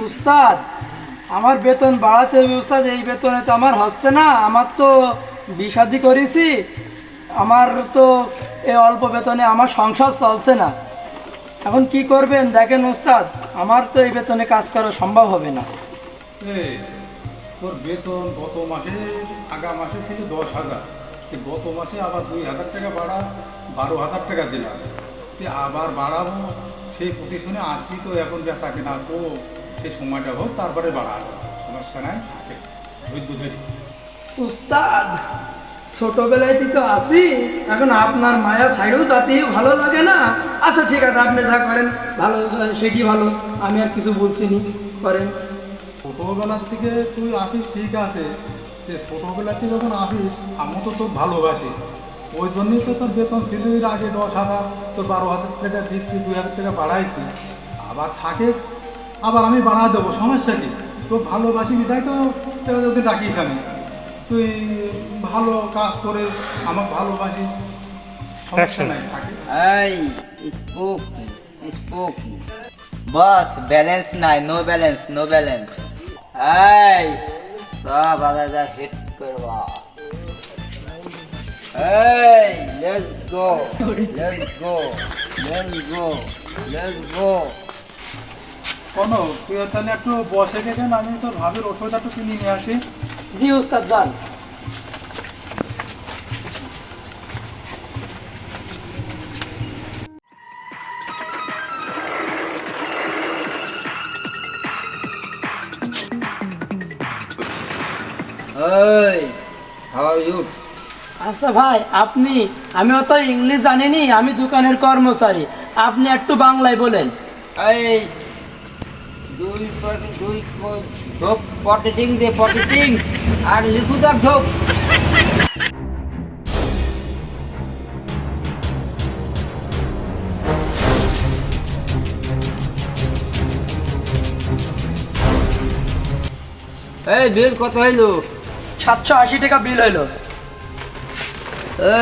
উস্তাদ, আমার বেতন বাড়াতে হবে উস্তাদ। এই বেতনে তো আমার হচ্ছে না। আমার তো বিয়ে-শাদী করেছি, আমার তো এই অল্প বেতনে আমার সংসার চলছে না। এখন কি করবেন দেখেন উস্তাদ, আমার তো এই বেতনে কাজ করা সম্ভব হবে না। এই তোর বেতন গত মাসে আগা মাসে ছিল 10,000, গত মাসে আবার 2,000 টাকা বাড়া 12,000 টাকা দিলাম। তুই আবার বাড়াবো সেই পজিশনে আসবি তো, এখন বেচা কেনা তো সেই সময়টা হোক তারপরে বাড়াবো, সমস্যা নাই, থাকে ধৈর্য ধরে। উস্তাদ, ছোটবেলায় তো আসি, এখন আপনার মায়া সাইডেও যাতেও ভালো লাগে না। আচ্ছা ঠিক আছে, আপনি যা করেন ভালো, সেটি ভালো, আমি আর কিছু বলছি নি, করেন। ছোটোবেলার থেকে তুই আসিস ঠিক আছে, যে ছোটোবেলা থেকে যখন আসিস আমি তো তোর ভালোবাসি, ওই জন্যই তো তোর বেতন ছিল এর আগে 10,000, তোর 12,000 টাকা দিচ্ছি, 2,000 টাকা বাড়াইছি, আবার থাকে আবার আমি বাড়া দেবো, সমস্যা কি? তো ভালোবাসি বিধায় তো যদি ডাকিস আমি, তুই ভালো কাজ করে আমার ভালোবাসি, সমস্যা নাই, থাকে। এই স্পোক বস, ব্যালেন্স নাই, নো ব্যালেন্স, নো ব্যালেন্স। এই সব আলাদা হিট করবা। এই let's go, let's go, let's go, let's go. কোনো তুই তাহলে একটু বসে গেছেন, আমি তোর ভাবের ওষুধ একটু কিনে নিয়ে আসি। জি উস্তাদ, যান। এই হাউ আর ইউ? আচ্ছা ভাই, আমি অত ইংলিশ জানিনি, আমি দোকানের কর্মচারী, আপনি একটু বাংলায় বলেন। এই দুই ঢোক পটেটিং দে, পটেটিং আর লিচু দাগ ঢোক। এই বিল কত হইল? 780 টাকা বিল হইলো।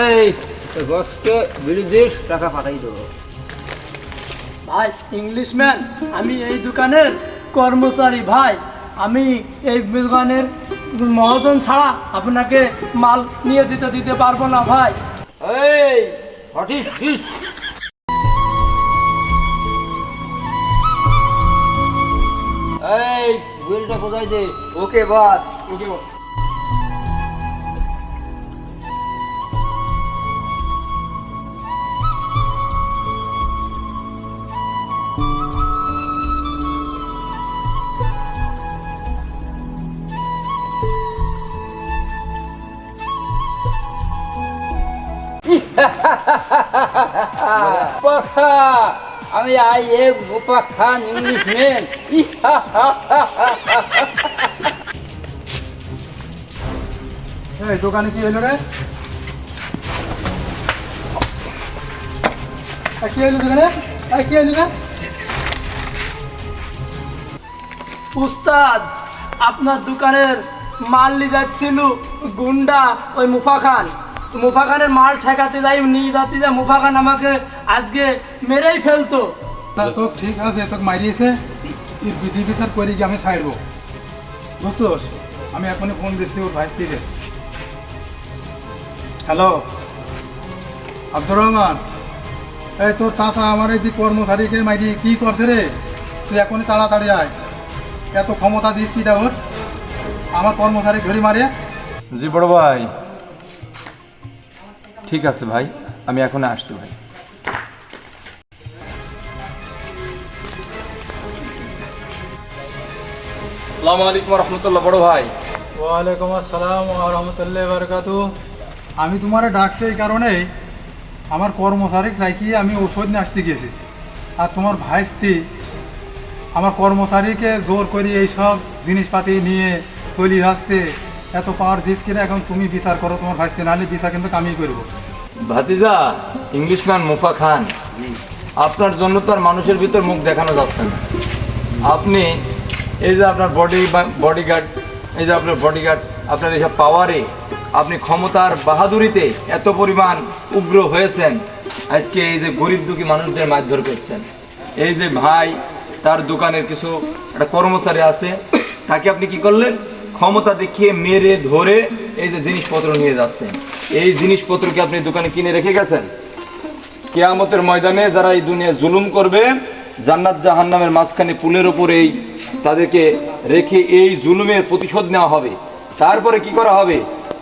এই বসকে বিল দিস, টাকা পাঠাই দেবো। ভাই ইংলিশম্যান, আমি এই দোকানের কর্মচারী ভাই, আমি এই দোকানের মহাজন ছাড়া আপনাকে মাল নিয়ে দিতে পারবো না ভাই। এই হোয়াট ইজ দিস? এই বিলটা কোথায় দে? ওকে বস। ওকে পাখা, আমি I am Gopa Khan, English man. এই দোকানে কি হলো রে? কি হলো দোকানে? কি হলো রে? উস্তাদ, আপনার দোকানের মাল নিয়ে যাচ্ছিল গুন্ডা ওই মুফা খানের মাল ঠেকাতে যাই, নিয়ে যাতে যায়, মুফা খান আমাকে আজকে মেরেই ফেলতো। তা তো ঠিক আছে, তোকে মারিয়েছে, এর বিধি বিচার করে গিয়ে আমি ছাড়বো, বুঝছোস? আমি এখনই ফোন দিচ্ছি ওর ভাই থেকে। হ্যালো আব্দুর রহমান, এই তোর চাচা আমার এই যে কর্মচারীকে মাইরি কি করছে রে? তুই এখনই তাড়াতাড়ি আয়, এত ক্ষমতা দিস কি ওর, আমার কর্মচারী ধরি মারে। জি বড় ভাই, ঠিক আছে ভাই, আমি এখন আসছি ভাই। আসসালামু আলাইকুম রহমতুল্লাহ বড় ভাই। ওয়ালাইকুম আসসালাম রহমতুল্লাহ বারকাতু। আমি তোমার ডাকছি এই কারণেই, আমার কর্মচারী রাখি আমি ওষুধ নিয়ে আসতে গেছি, আর তোমার ভাইস্তি আমার কর্মচারীকে জোর করে এইসব জিনিসপাতি নিয়ে চলে যাচ্ছে, এত পাওয়ার দিস কিনা, এখন তুমি বিচার করো তোমার ভাইস্তি, নাহলে বিচার কিন্তু আমি করবো। ভাতিজা ইংলিশম্যান মুফা খান, আপনার জন্য তো আর মানুষের ভিতর মুখ দেখানো যাচ্ছে না। আপনি এই যে আপনার বডিগার্ড, এই যে আপনার বডিগার্ড, আপনার এইসব পাওয়ারে, আপনি ক্ষমতার বাহাদুরিতে এত পরিমাণ উগ্র হয়েছেন, আজকে এই যে গরিব দুঃখী মানুষদের মারধর করছেন। এই যে ভাই তার দোকানের কিছু একটা কর্মচারী আছে, তাকে আপনি কি করলেন, ক্ষমতা দেখিয়ে মেরে ধরে এই যে জিনিসপত্র নিয়ে যাচ্ছেন। এই জিনিসপত্র কি আপনি দোকানে কিনে রেখে গেছেন? কিয়ামতের ময়দানে যারা এই দুনিয়া জুলুম করবে, জান্নাত জাহান্নামের মাঝখানে পুলের উপরে এই তাদেরকে রেখে এই জুলুমের প্রতিশোধ নেওয়া হবে। তারপরে কি করা হবে,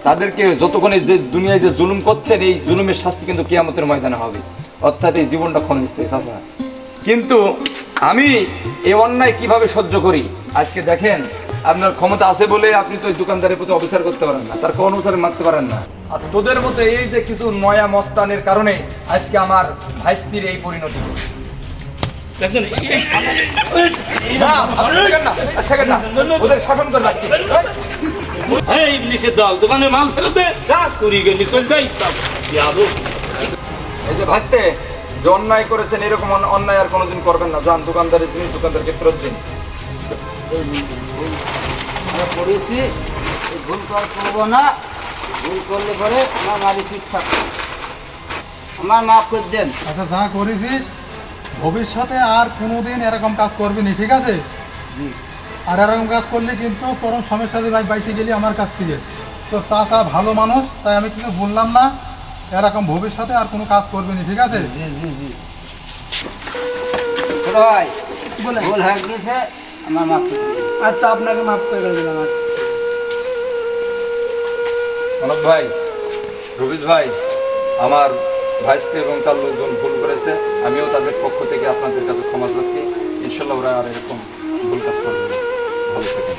তাদেরকে যতক্ষণে যে দুনিয়ায় যে জুলুম করছেন এই জুলুমের শাস্তি কিন্তু কিয়ামতের ময়দানে হবে, অর্থাৎ এই জীবনটা ক্ষণস্থায়ী। চাচা, কিন্তু আমি এই অন্যায় কিভাবে সহ্য করি? আজকে দেখেন, আপনার ক্ষমতা আছে বলে আপনি তো ওই দোকানদারের প্রতি অবিচার করতে পারেন না, তার অনুসারে মারতে পারেন না। আর তোদের মতো এই যে কিছু নয়া মস্তানের কারণে আজকে আমার ভাইস্তির এই পরিণতি। দেখছেন না, আপনি থাকেন না, থাকেন না, ওদের শাসন করে রাখছি। এই ইংলিশের দল দোকানে মাল ফেরত দে, যা করি গেলি চল যাই এই যে ভাইস্তে, যে অন্যায় করেছেন এরকম অন্যায় আর কোনোদিন করবেন না। যান, দোকানদারের জিনিস দোকানদারকে ফেরত দিন। আমরা করেছি, এই ভুল তো আর করবো না। ভুল করলে পরে আমার বাড়ি ঠিক থাকবে, আমার মাফ করে দেন। আচ্ছা, যা করেছিস ভবিষ্যতে আর কোনোদিন এরকম কাজ করবি না, ঠিক আছে? জি। আর এরকম কাজ করলে কিন্তু চরম সমস্যা দিয়ে বাইতে গেলি আমার কাছ থেকে। তো চাচা ভালো মানুষ, তাই আমি কিছু বললাম না। এরকম ভবিষ্যতে আর কোনো কাজ করবি না, ঠিক আছে? ছোট ভাই, বলেন। ভুল হয়ে গেছে, আমার মাফ করে দেন। আচ্ছা, আপনাকে মাফ করে দিলাম। আচ্ছা, অনক ভাই, রবিশ ভাই, আমার ভাইস্তে এবং তার লোকজন ভুল করেছে, আমিও তাদের পক্ষ থেকে আপনাদের কাছে ক্ষমা চাচ্ছি। ইনশাল্লাহ ওরা আর এরকম ভুল কাজ করবে না। ভালো থাকেন।